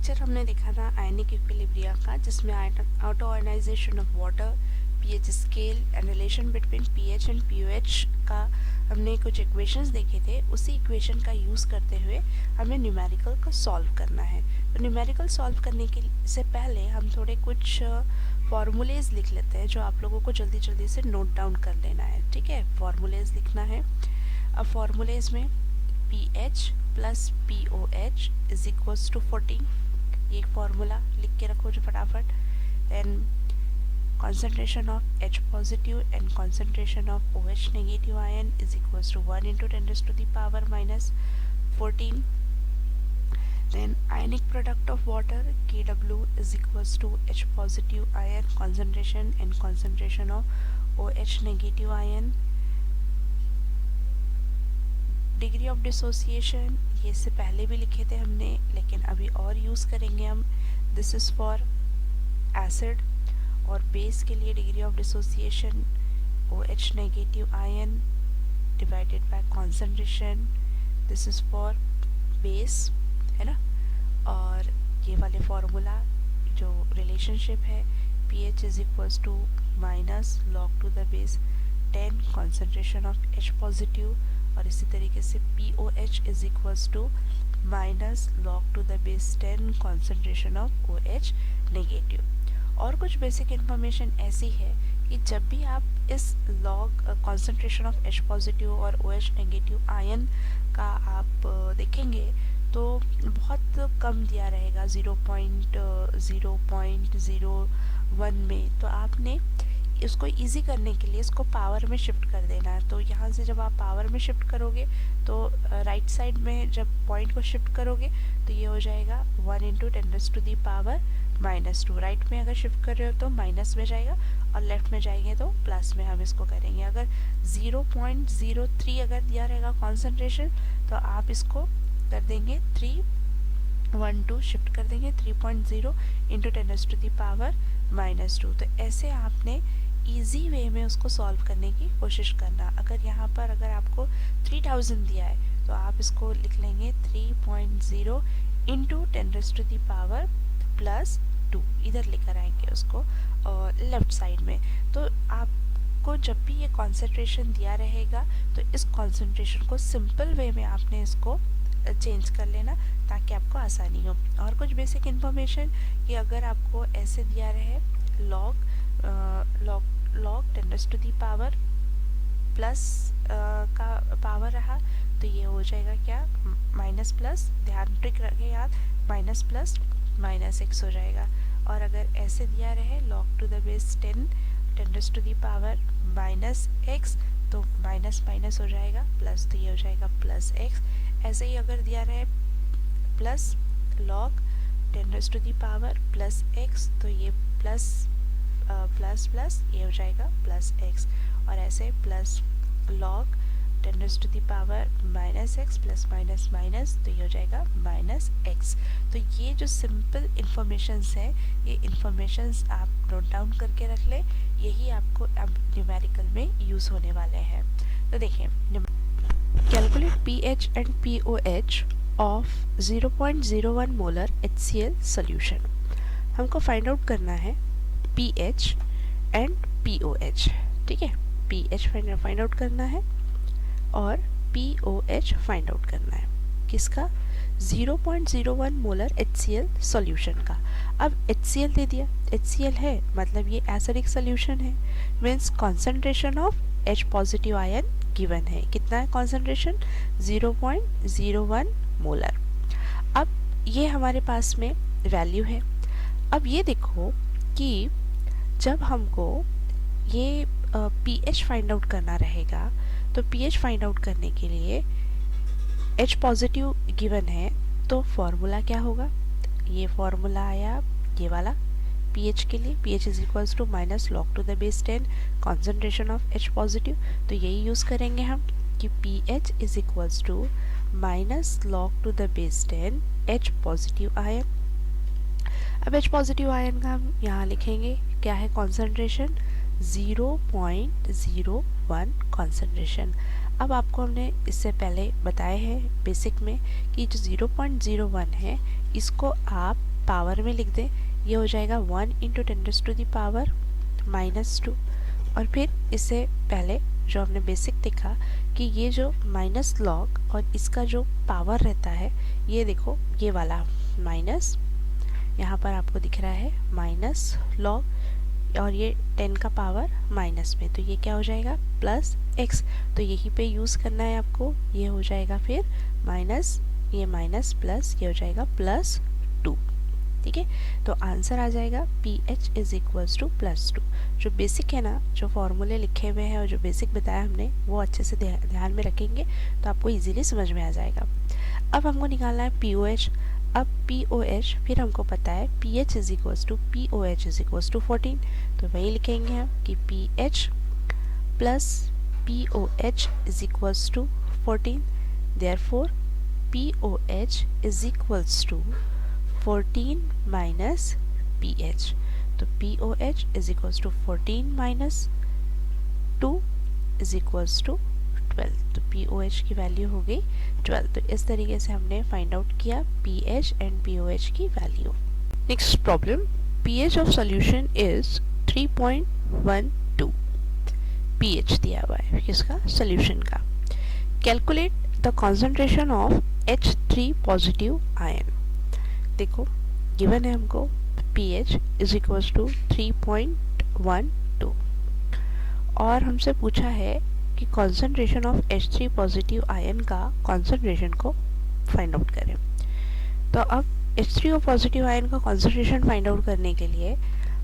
Lecture हमने देखा था आयनिक इक्विलिब्रिया का, जिसमें auto ionization of water, pH scale and relation between pH and pOH का हमने कुछ इक्वेशंस देखे थे। उसी इक्वेशन का यूज़ करते हुए हमें न्यूमेरिकल को सॉल्व करना है। तो न्यूमेरिकल सॉल्व करने के से पहले हम थोड़े कुछ फॉर्मूलेज लिख लेते हैं, जो आप लोगों को जल्दी जल्दी से नोट डाउन कर लेना है। ठीक है, फॉर्मूलेज लिखना है। अब फॉर्मूलेज में pH plus POH is equals to 14, ये एक फॉर्मूला लिख के रखो जो फटाफट। Then concentration of H positive and concentration of OH negative ion is equals to 1 into 10 raised to the power minus 14. Then ionic product of water Kw is equals to H positive ion concentration and concentration of OH negative ion. Degree of dissociation ये इससे पहले भी लिखे थे हमने, लेकिन अभी और यूज़ करेंगे हम। दिस इज़ फॉर एसिड, और बेस के लिए degree of dissociation OH negative ion divided bye concentration. This is for base, है ना। और ये वाले फॉर्मूला जो रिलेशनशिप है, pH is equals to minus log to the base 10 concentration of H positive, और इसी तरीके से POH is equals to minus log to the base 10 concentration of OH negative. और कुछ बेसिक इन्फॉर्मेशन ऐसी है कि जब भी आप इस log concentration of H positive और OH नेगेटिव आयन का आप देखेंगे तो बहुत कम दिया रहेगा, 0.01 में। तो आपने इसको इजी करने के लिए इसको पावर में शिफ्ट कर देना है। तो यहाँ से जब आप पावर में शिफ्ट करोगे तो राइट साइड में जब पॉइंट को शिफ्ट करोगे तो ये हो जाएगा 1 into 10 raised to the power minus 2। Right में अगर शिफ्ट कर रहे हो तो माइनस में जाएगा, और लेफ्ट में जाएंगे तो प्लस में हम इसको करेंगे। अगर 0.03 अगर दिया रहेगा कॉन्सेंट्रेशन तो आप इसको कर देंगे 312, शिफ्ट कर देंगे 3.0 into 10 raised to the power minus 2। तो ऐसे आपने इजी वे में उसको सॉल्व करने की कोशिश करना। अगर यहाँ पर अगर आपको 3000 दिया है तो आप इसको लिख लेंगे 3.0 into 10 raised to the power plus 2, इधर लेकर आएंगे उसको लेफ्ट साइड में। तो आपको जब भी ये कॉन्सेंट्रेशन दिया रहेगा तो इस कॉन्सेंट्रेशन को सिंपल वे में आपने इसको चेंज कर लेना ताकि आपको आसानी हो। और कुछ बेसिक इन्फॉर्मेशन कि अगर आपको ऐसे दिया रहे log 10 raised to the power plus का पावर रहा तो ये हो जाएगा क्या, माइनस प्लस, ध्यान ट्रिक रखें याद, माइनस प्लस माइनस x हो जाएगा। और अगर ऐसे दिया रहे log to the base 10 raised to the power minus x तो माइनस माइनस हो जाएगा प्लस, तो ये हो जाएगा प्लस x। ऐसे ही अगर दिया रहे plus log 10 raised to the power plus x तो ये प्लस प्लस प्लस ये हो जाएगा प्लस x, और ऐसे plus log 10 raised to the power minus x plus minus minus तो ये हो जाएगा माइनस x। तो ये जो सिंपल इन्फॉर्मेशंस हैं, ये इन्फॉर्मेशंस आप नोट डाउन करके रख लें, यही आपको अब न्यूमेरिकल में यूज़ होने वाले हैं। तो देखिए, calculate pH and POH of 0.01 molar HCl solution. हमको फाइंड आउट करना है pH एंड POH। ठीक है, pH फाइंड आउट करना है और POH फाइंड आउट करना है। किसका? 0.01 मोलर HCl सॉल्यूशन का। अब HCl दे दिया, HCl है मतलब ये एसिडिक सॉल्यूशन है, means concentration of H positive ion given है। कितना है कॉन्सेंट्रेशन? 0.01 मोलर। अब ये हमारे पास में वैल्यू है। अब ये देखो कि जब हमको ये pH फाइंड आउट करना रहेगा तो pH फाइंड आउट करने के लिए H पॉजिटिव गिवन है तो फॉर्मूला क्या होगा? ये फॉर्मूला आया ये वाला pH के लिए, pH is equals to minus log to the base 10 concentration of H positive. तो यही यूज़ करेंगे हम कि pH is equals to minus log to the base 10 H positive ion. अब H पॉजिटिव आयन का हम यहाँ लिखेंगे, क्या है कॉन्सेंट्रेशन? 0.01 कॉन्सेंट्रेशन। अब आपको हमने इससे पहले बताया है बेसिक में कि जो 0.01 है इसको आप पावर में लिख दें, ये हो जाएगा 1 इंटू 10⁻⁻²। और फिर इससे पहले जो हमने बेसिक देखा कि ये जो माइनस लॉग और इसका जो पावर रहता है, ये देखो ये वाला माइनस, यहाँ पर आपको दिख रहा है माइनस लॉग, और ये 10 का पावर माइनस में, तो ये क्या हो जाएगा प्लस x। तो यहीं पे यूज़ करना है आपको, ये हो जाएगा फिर माइनस, ये माइनस प्लस, ये हो जाएगा +2। ठीक है, तो आंसर आ जाएगा pH इज इक्वल्स टू +2। जो बेसिक है ना, जो फॉर्मूले लिखे हुए हैं और जो बेसिक बताया हमने, वो अच्छे से ध्यान में रखेंगे तो आपको इजीली समझ में आ जाएगा। अब हमको निकालना है pOH। अब pOH फिर हमको पता है pH is equals to pOH is equals to 14, तो वही लिखेंगे हम कि pH plus pOH is equals to 14, therefore pOH is equals to 14 minus pH। तो pOH is equals to 14 minus 2 is equals to 12, तो pOH की वैल्यू हो गई 12। तो इस तरीके से हमने फाइंड आउट किया pH एंड pOH की value. Next problem, pH of solution is 3.12, pH दिया हुआ है किसका, सॉल्यूशन का। Calculate the concentration of H3 positive ion. देखो गिवन है हमको pH इज इक्वल्स टू 3.12 और हमसे पूछा है कि concentration of H3 positive ion का कॉन्सेंट्रेशन को फाइंड आउट करें। तो अब H3O पॉजिटिव आयन का कॉन्सेंट्रेशन फाइंड आउट करने के लिए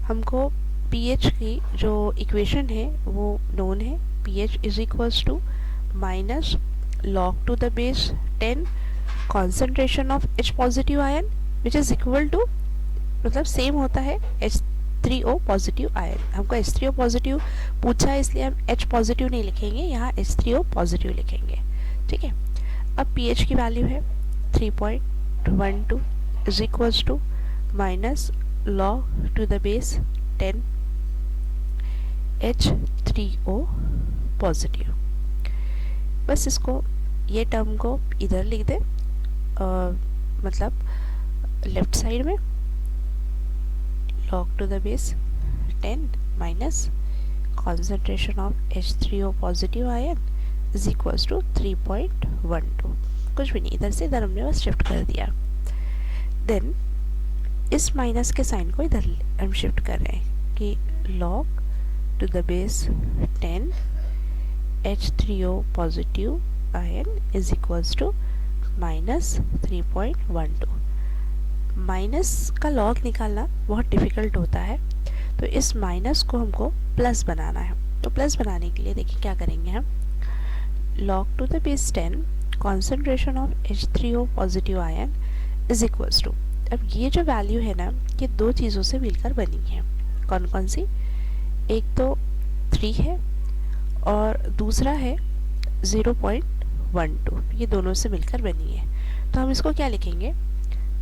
हमको pH की जो इक्वेशन है वो नोन है, pH is equals to minus log to the base 10 concentration of H positive ion which is equal to, मतलब सेम होता है H3O पॉजिटिव आयन। हमको H3O पॉजिटिव पूछा है इसलिए हम H पॉजिटिव नहीं लिखेंगे, यहाँ H3O पॉजिटिव लिखेंगे। ठीक है, अब pH की वैल्यू है 3.12 is equals to minus log to the base 10 H3O positive. बस इसको, ये टर्म को इधर लिख दें, मतलब लेफ्ट साइड में log to the base 10 minus concentration of H3O positive ion is equals to 3.12। कुछ भी नहीं, इधर से इधर हमने बस शिफ्ट कर दिया। देन इस माइनस के साइन को इधर हम शिफ्ट कर रहे हैं कि log to the base 10 H3O positive ion is equals to minus 3.12। Minus का लॉग निकालना बहुत डिफ़िकल्ट होता है, तो इस माइनस को हमको प्लस बनाना है। तो प्लस बनाने के लिए देखिए क्या करेंगे हम, log to the base 10 concentration of H3O positive ion is equals to, अब ये जो वैल्यू है ना, ये दो चीज़ों से मिलकर बनी है। कौन कौन सी, एक तो 3 है और दूसरा है 0.12, ये दोनों से मिलकर बनी है। तो हम इसको क्या लिखेंगे,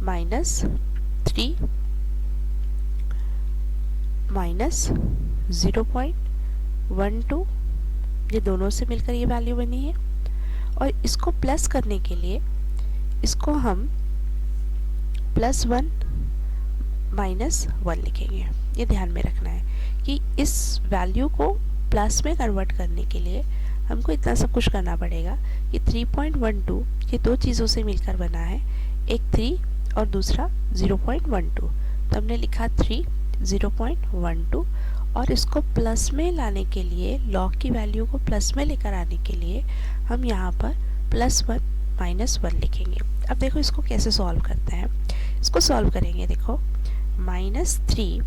-3 माइनस 0.12, ये दोनों से मिलकर ये वैल्यू बनी है। और इसको प्लस करने के लिए इसको हम +1 -1 लिखेंगे। ये ध्यान में रखना है कि इस वैल्यू को प्लस में कन्वर्ट करने के लिए हमको इतना सब कुछ करना पड़ेगा कि 3.12 ये दो चीज़ों से मिलकर बना है, एक 3 और दूसरा 0.12। तो हमने लिखा 3 0.12 और इसको प्लस में लाने के लिए, लॉग की वैल्यू को प्लस में लेकर आने के लिए हम यहाँ पर +1 -1 लिखेंगे। अब देखो इसको कैसे सॉल्व करते हैं। इसको सॉल्व करेंगे, देखो -3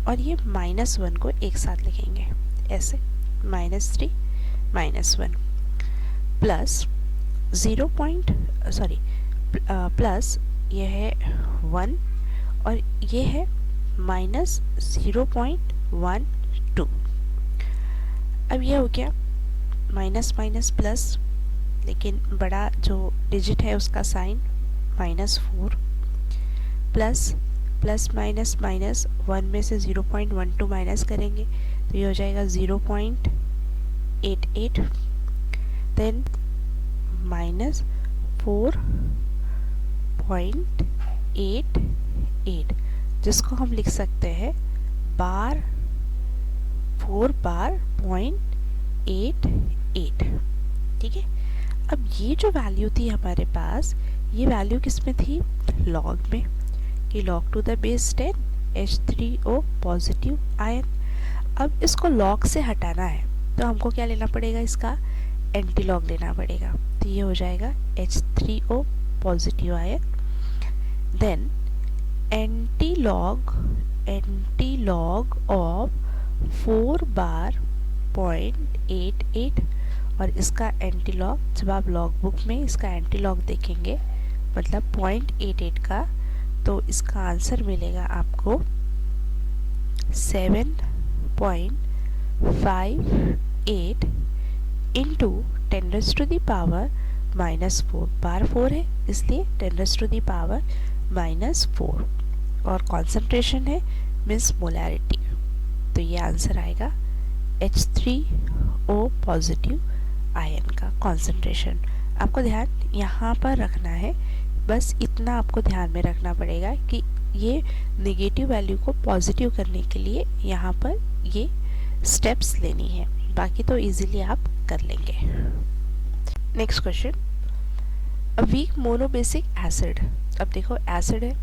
और ये -1 को एक साथ लिखेंगे ऐसे, -3 -1 प्लस प्लस ये है 1 और ये है -0.12। अब ये हो गया माइनस माइनस प्लस, लेकिन बड़ा जो डिजिट है उसका sign -4, plus plus minus minus 1 में से 0.12 माइनस करेंगे तो ये हो जाएगा 0.88, देन -4.88 8, जिसको हम लिख सकते हैं 4 बार 0.88। ठीक है, अब ये जो वैल्यू थी हमारे पास, ये वैल्यू किस में थी? लॉग में, कि log to the base 10 H3O positive ion. अब इसको लॉग से हटाना है तो हमको क्या लेना पड़ेगा? इसका एंटी लॉग लेना पड़ेगा। तो ये हो जाएगा H3O positive ion, then antilog of 4 बार 0.88, और इसका एंटी लॉग जब आप लॉग बुक में इसका एंटी लॉग देखेंगे मतलब 0.88 का, तो इसका आंसर मिलेगा आपको 7.58 इंटू 10⁻⁻⁴, बार 4 है इसलिए 10⁻⁻⁴, और कॉन्सेंट्रेशन है मीन्स मोलैरिटी। तो ये आंसर आएगा H3O पॉजिटिव आयन का कॉन्सेंट्रेशन। आपको ध्यान यहाँ पर रखना है, बस इतना आपको ध्यान में रखना पड़ेगा कि ये नेगेटिव वैल्यू को पॉजिटिव करने के लिए यहाँ पर ये स्टेप्स लेनी है, बाकी तो इजीली आप कर लेंगे। Next question, a weak monobasic acid, अब देखो एसिड है,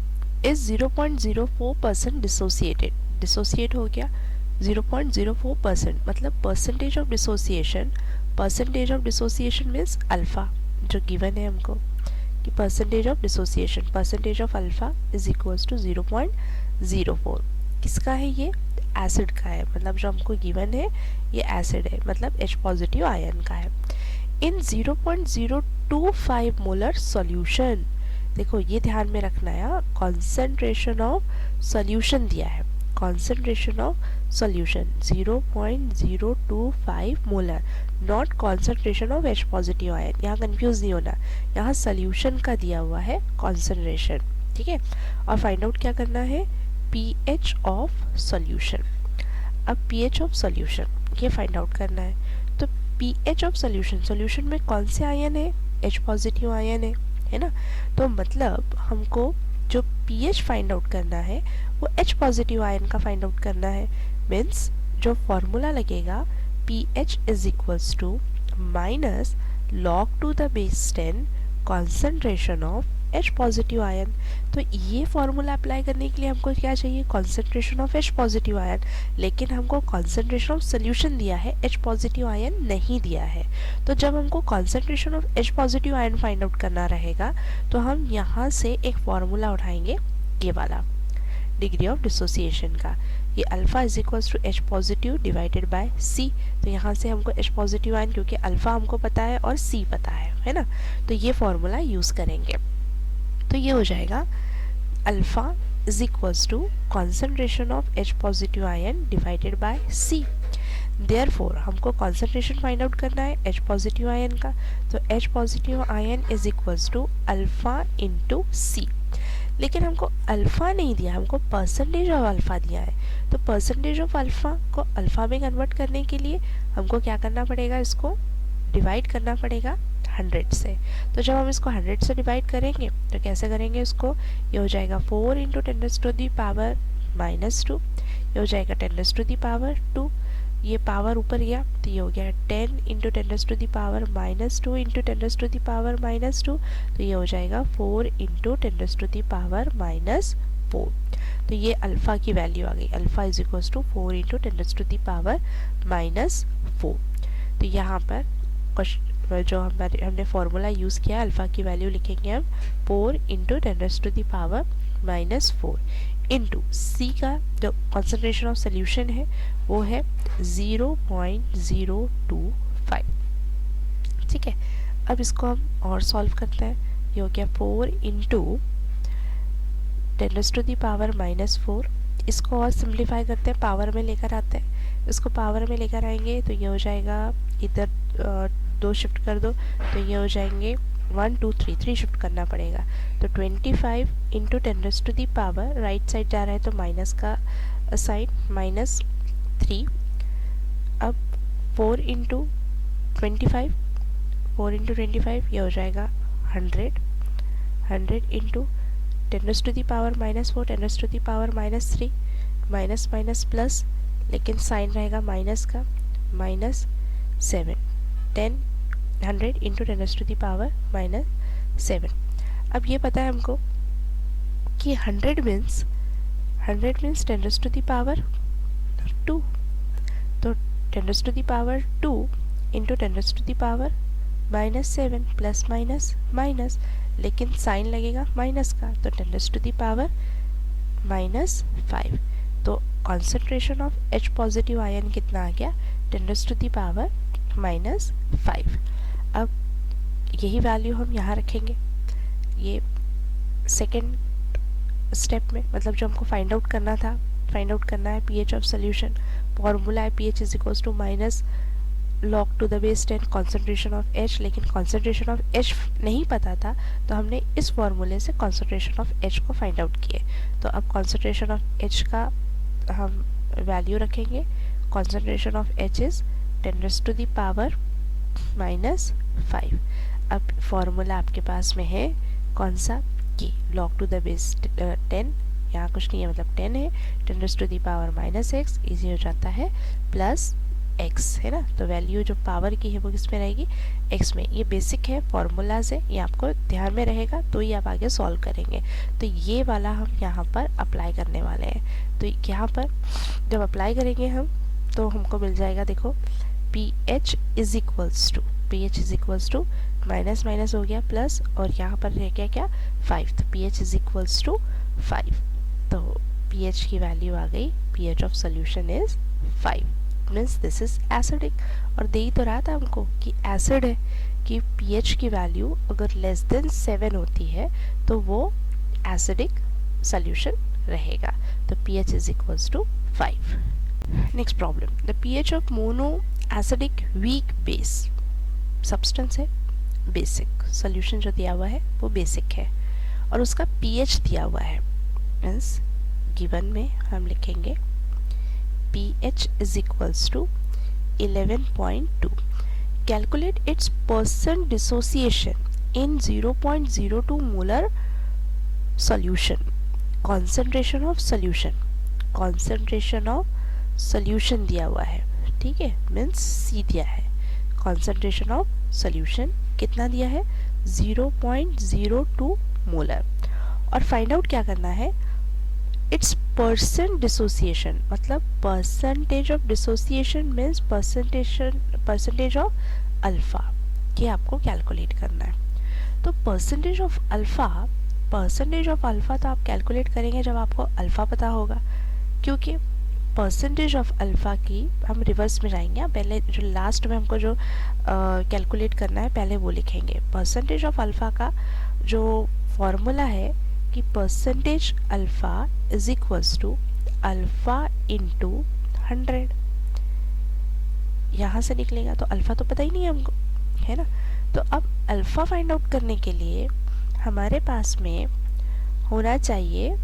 इज 0.04% डिसोसिएट हो गया 0.04%, मतलब percentage of dissociation means alpha, जो गिवन है हमको कि percentage of alpha is equals to 0.04। किसका है? ये एसिड का है, मतलब जो हमको गिवन है ये एसिड है, मतलब H पॉजिटिव आयन का है। इन 0.025 मोलर सॉल्यूशन, देखो ये ध्यान में रखना है, कॉन्सेंट्रेशन ऑफ सॉल्यूशन दिया है, concentration of solution 0.025 molar, not concentration of H positive ion. यहाँ कंफ्यूज नहीं होना, यहाँ सॉल्यूशन का दिया हुआ है कॉन्सेंट्रेशन, ठीक है। और फाइंड आउट क्या करना है? pH of solution. अब pH ऑफ सॉल्यूशन ये फाइंड आउट करना है, तो pH ऑफ सॉल्यूशन में कौन से आयन है? H पॉजिटिव आयन है ना, तो मतलब हमको जो pH फाइंड आउट करना है वो H पॉजिटिव आयन का फाइंड आउट करना है। मीन्स जो फॉर्मूला लगेगा pH is equals to minus log to the base 10 concentration of H positive ion. तो ये फॉर्मूला अप्लाई करने के लिए हमको क्या चाहिए? Concentration of H positive ion, लेकिन हमको कॉन्सेंट्रेशन ऑफ सोल्यूशन दिया है, H पॉजिटिव आयन नहीं दिया है। तो जब हमको concentration of H positive ion find out करना रहेगा तो हम यहाँ से एक फॉर्मूला उठाएंगे, ये वाला डिग्री ऑफ डिसोसिएशन का, ये alpha is equals to H positive divided by C। तो यहाँ से हमको H पॉजिटिव आयन, क्योंकि अल्फा हमको पता है और C पता है ना, तो ये फॉर्मूला यूज करेंगे। तो ये हो जाएगा alpha is equals to concentration of H positive ion divided by C। Therefore हमको कॉन्सेंट्रेशन फाइंड आउट करना है H पॉजिटिव आयन का, तो H positive ion is equals to alpha into C। लेकिन हमको अल्फा नहीं दिया, हमको परसेंटेज ऑफ अल्फा दिया है, तो परसेंटेज ऑफ अल्फा को अल्फा में कन्वर्ट करने के लिए हमको क्या करना पड़ेगा? इसको डिवाइड करना पड़ेगा 100 से। तो जब हम इसको 100 से डिवाइड करेंगे तो कैसे करेंगे इसको? ये हो जाएगा 4 इंटू 10⁻⁻⁻², ये हो जाएगा 10⁻⁻², ये पावर ऊपर गया तो ये हो गया 10 इंटू 10⁻⁻⁻² इंटू 10⁻⁻⁻², तो ये हो जाएगा 4 इंटू 10⁻⁻⁻⁴। तो ये अल्फा की वैल्यू आ गई, alpha is equals to 4 into 10⁻⁻⁴। तो यहाँ पर जो हमने फॉर्मूला यूज़ किया, अल्फा की वैल्यू लिखेंगे हम 4 इंटू 10⁻⁻⁴ इंटू C का जो कॉन्सेंट्रेशन ऑफ सोल्यूशन है वो है 0.025। ठीक है, अब इसको हम और सॉल्व करते हैं। ये हो गया 4 इंटू 10⁻⁻⁴, इसको और सिंप्लीफाई करते हैं, पावर में लेकर आते हैं। इसको पावर में लेकर आएंगे तो ये हो जाएगा, इधर 2 शिफ्ट कर दो तो ये हो जाएंगे 1 2 3 शिफ्ट करना पड़ेगा। तो 25 इंटू 10⁻⁻, राइट साइड जा रहा है तो माइनस का साइन -3। अब 4 इंटू 25 ये हो जाएगा 100 इंटू 10⁻⁻⁴, 10⁻⁻³ माइनस माइनस प्लस, लेकिन साइन रहेगा माइनस का, -7, 100 इंटू 10⁻⁻⁷। अब ये पता है हमको कि 100 मीन्स 10⁻², तो 10⁻² इंटू 10⁻⁻7 प्लस माइनस माइनस, लेकिन साइन लगेगा माइनस का, तो 10⁻⁻⁵। तो concentration of H positive ion कितना आ गया? 10⁻⁻⁵। अब यही वैल्यू हम यहाँ रखेंगे, ये सेकेंड स्टेप में, मतलब जो हमको फाइंड आउट करना है pH ऑफ सोल्यूशन। फॉर्मूला है pH is equals to minus log to the base 10 concentration of H, लेकिन कॉन्सेंट्रेशन ऑफ H नहीं पता था, तो हमने इस फॉर्मूले से कॉन्सेंट्रेशन ऑफ H को फाइंड आउट किए। तो अब कॉन्सेंट्रेशन ऑफ H का हम वैल्यू रखेंगे। Concentration of H is 10⁻⁻⁵। अब फॉर्मूला आपके पास में है कौन सा? कि log टू द बेस 10, यहाँ कुछ नहीं है मतलब 10 है, 10⁻⁻⁻x इजी हो जाता है, प्लस x है ना। तो वैल्यू जो पावर की है वो किस में रहेगी? x में। ये बेसिक है, फॉर्मूलाज है, ये आपको ध्यान में रहेगा तो ये आप आगे सॉल्व करेंगे। तो ये वाला हम यहाँ पर अप्लाई करने वाले हैं। तो यहाँ पर जब अप्लाई करेंगे हम तो हमको मिल जाएगा, देखो pH is equals to minus minus हो गया प्लस, और यहाँ पर रह गया क्या? 5। तो pH इज इक्वल्स टू 5। तो pH की वैल्यू आ गई, pH ऑफ solution is 5, means this is acidic. और दे ही तो रहा था हमको कि एसिड है, कि pH की वैल्यू अगर लेस देन 7 होती है तो वो एसिडिक सोल्यूशन रहेगा। तो pH is equals to 5। Next problem, the pH of mono acidic weak base substance है, बेसिक सोल्यूशन जो दिया हुआ है वो बेसिक है, और उसका pH दिया हुआ है, मीन्स गिवन में हम लिखेंगे pH is equals to 11.2. Calculate its % dissociation in 0.02 molar solution. Concentration of solution दिया हुआ है, ठीक है, मीन्स C दिया है। Concentration of solution कितना दिया है? 0.02 मोलर। और फाइंड आउट क्या करना है? इट्स % डिसोसिएशन, मतलब percentage of dissociation means percentage of alpha, ये आपको कैलकुलेट करना है। तो परसेंटेज ऑफ अल्फा तो आप कैलकुलेट करेंगे जब आपको अल्फा पता होगा, क्योंकि परसेंटेज ऑफ अल्फा की हम रिवर्स में जाएंगे। पहले जो लास्ट में हमको जो कैलकुलेट करना है पहले वो लिखेंगे। परसेंटेज ऑफ अल्फा का जो फॉर्मूला है कि percentage alpha is equals to alpha into 100, यहाँ से निकलेगा। तो अल्फा तो पता ही नहीं है हमको, है ना। तो अब अल्फा फाइंड आउट करने के लिए हमारे पास में होना चाहिए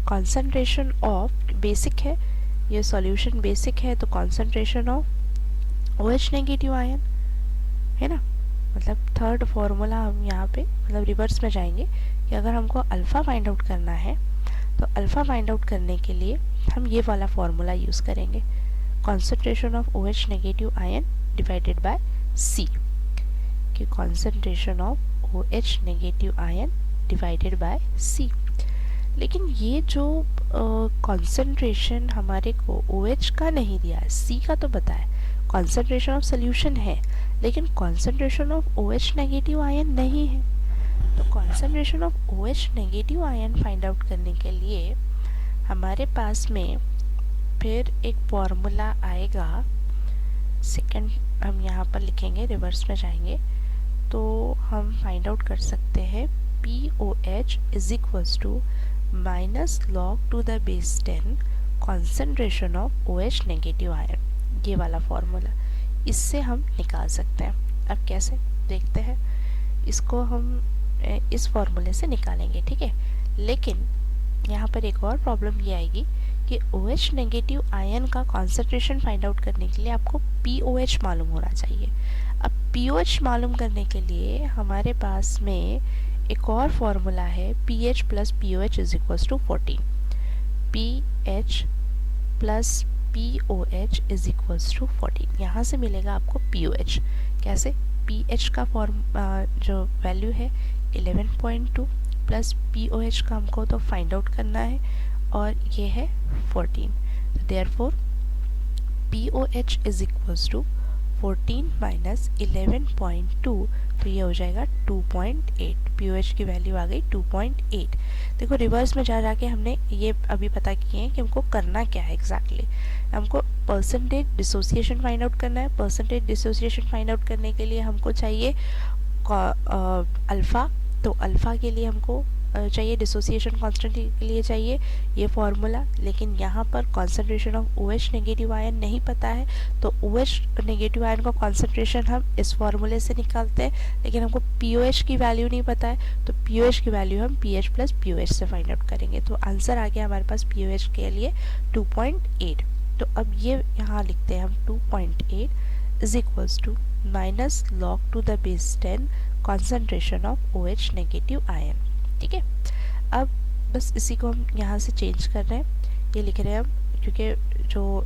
कॉन्सेंट्रेशन ऑफ, बेसिक है ये सॉल्यूशन, बेसिक है तो concentration of OH negative ion, है ना। मतलब थर्ड फॉर्मूला हम यहाँ पे मतलब रिवर्स में जाएंगे कि अगर हमको अल्फ़ा फाइंड आउट करना है तो अल्फ़ा फाइंड आउट करने के लिए हम ये वाला फॉर्मूला यूज़ करेंगे, concentration of OH negative ion divided by C, कि concentration of OH negative ion divided by C। लेकिन ये जो कॉन्सेंट्रेशन हमारे को OH का नहीं दिया है, C का तो पता है, कॉन्सेंट्रेशन ऑफ सोल्यूशन है, लेकिन concentration of OH negative ion नहीं है। तो concentration of OH negative ion find out करने के लिए हमारे पास में फिर एक फॉर्मूला आएगा, सेकंड हम यहाँ पर लिखेंगे, रिवर्स में जाएंगे तो हम फाइंड आउट कर सकते हैं POH is equals to minus log to the base 10 concentration of OH negative ion, ये वाला फॉर्मूला, इससे हम निकाल सकते हैं। अब कैसे देखते हैं, इसको हम इस फॉर्मूले से निकालेंगे, ठीक है। लेकिन यहाँ पर एक और प्रॉब्लम ये आएगी कि OH नेगेटिव आयन का कॉन्सेंट्रेशन फाइंड आउट करने के लिए आपको POH मालूम होना चाहिए। अब POH मालूम करने के लिए हमारे पास में एक और फॉर्मूला है pH plus POH is equals to 14। pH plus POH is equals to 14। यहाँ से मिलेगा आपको POH। कैसे? pH का जो वैल्यू है 11.2 प्लस POH का हमको तो फाइंड आउट करना है और ये है 14। Therefore POH is equals to 14 minus 11.2, तो ये हो जाएगा 2.8। POH की वैल्यू आ गई 2.8। देखो रिवर्स में जा जाके हमने ये अभी पता किए हैं कि हमको करना क्या है एग्जैक्टली। हमको परसेंटेज डिसोसिएशन फाइंड आउट करना है। परसेंटेज डिसोसिएशन फाइंड आउट करने के लिए हमको चाहिए अल्फ़ा। तो अल्फ़ा के लिए हमको चाहिए डिसोसिएशन कांस्टेंट के लिए चाहिए ये फॉर्मूला, लेकिन यहाँ पर concentration of OH negative ion नहीं पता है, तो OH नेगेटिव आयन का कॉन्सेंट्रेशन हम इस फॉर्मूले से निकालते हैं, लेकिन हमको POH की वैल्यू नहीं पता है, तो POH की वैल्यू हम pH प्लस POH से फाइंड आउट करेंगे। तो आंसर आ गया हमारे पास POH के लिए 2.8। तो अब ये यहाँ लिखते हैं हम 2.8 is equals to minus log to the base 10 concentration of OH negative ion. ठीक है, अब बस इसी को हम यहाँ से चेंज कर रहे हैं, ये लिख रहे हैं हम, क्योंकि जो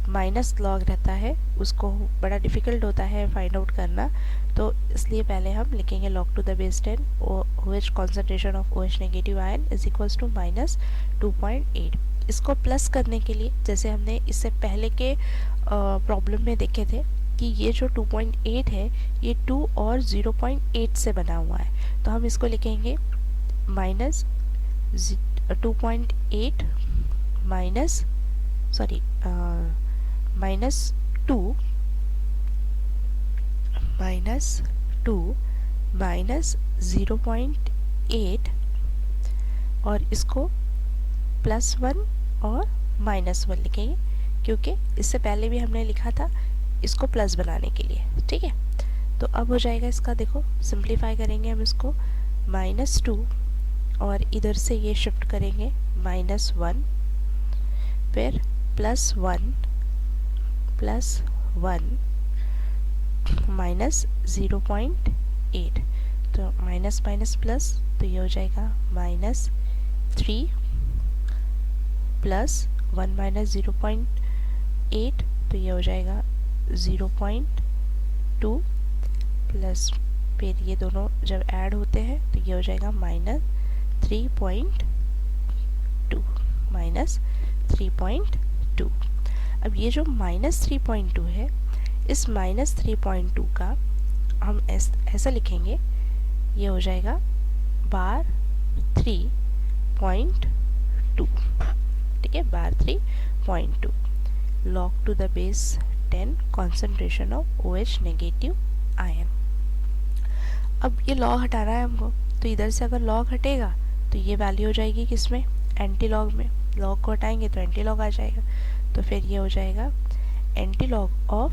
माइनस लॉग रहता है उसको बड़ा डिफ़िकल्ट होता है फाइंड आउट करना, तो इसलिए पहले हम लिखेंगे log to the base 10 OH concentration of OH negative ion is equals to minus 2.8। इसको प्लस करने के लिए, जैसे हमने इससे पहले के प्रॉब्लम में देखे थे कि ये जो 2.8 है ये 2 और 0.8 से बना हुआ है, तो हम इसको लिखेंगे माइनस 2.8 माइनस माइनस 2 माइनस 0.8 और इसको प्लस 1 और माइनस 1 लिखेंगे, क्योंकि इससे पहले भी हमने लिखा था इसको प्लस बनाने के लिए। ठीक है, तो अब हो जाएगा इसका, देखो सिंप्लीफाई करेंगे हम इसको, माइनस 2 और इधर से ये शिफ्ट करेंगे माइनस 1, फिर प्लस 1 माइनस 0.8, तो माइनस माइनस प्लस, तो ये हो जाएगा माइनस 3 प्लस 1 माइनस 0.8, तो ये हो जाएगा 0.2 प्लस, फिर ये दोनों जब ऐड होते हैं तो ये हो जाएगा माइनस 3.2। अब ये जो माइनस 3.2 है, इस माइनस 3.2 का हम ऐसा लिखेंगे, ये हो जाएगा बार 3.2। ठीक है, बार 3.2 log to the base 10 concentration of OH negative ion. अब ये लॉग हटाना है हमको, तो इधर से अगर लॉग हटेगा तो ये वैल्यू हो जाएगी किसमें, एंटी लॉग में। लॉग को हटाएंगे तो एंटी लॉग आ जाएगा, तो फिर ये हो जाएगा एंटी लॉग ऑफ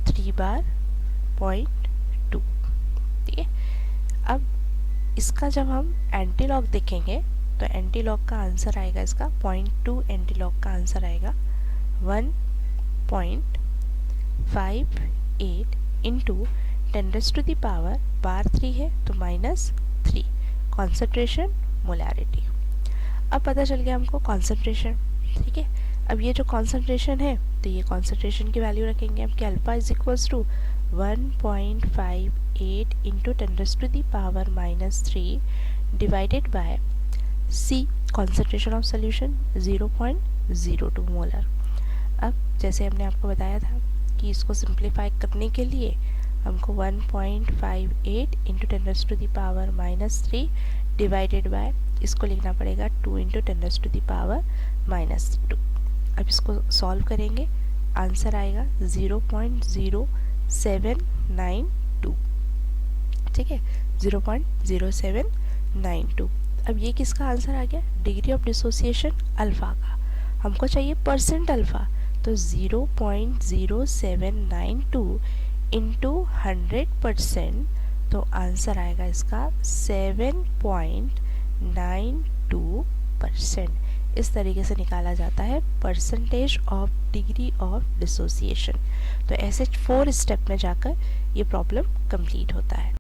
3 बार 0.2। ठीक है, अब इसका जब हम एंटी लॉग देखेंगे तो एंटी लॉग का आंसर आएगा, इसका 0.2 एंटी लॉग का आंसर आएगा 1.58 इंटू 10 टू द पावर बार 3 है तो माइनस 3 कॉन्सेंट्रेशन मोलैरिटी। अब पता चल गया हमको कॉन्सेंट्रेशन। ठीक है, अब ये जो कॉन्सेंट्रेशन है तो ये कॉन्सेंट्रेशन की वैल्यू रखेंगे हम कि alpha is equals to 1.58 into 10 to the power minus 3 divided by C concentration of solution 0.02 molar. अब जैसे हमने आपको बताया था कि इसको सिंप्लीफाई करने के लिए हमको 1.58 into 10 to the power minus 3 divided by, इसको लिखना पड़ेगा 2 into 10 to the power minus 2। अब इसको सॉल्व करेंगे, आंसर आएगा 0.0792। ठीक है, 0.0792। अब ये किसका आंसर आ गया, डिग्री ऑफ डिसोसिएशन अल्फ़ा का। हमको चाहिए परसेंट अल्फ़ा, तो 0.0792 इंटू 100%, तो आंसर आएगा इसका 7.92%। इस तरीके से निकाला जाता है percentage of degree of dissociation. तो ऐसे 4 स्टेप में जाकर ये प्रॉब्लम कंप्लीट होता है।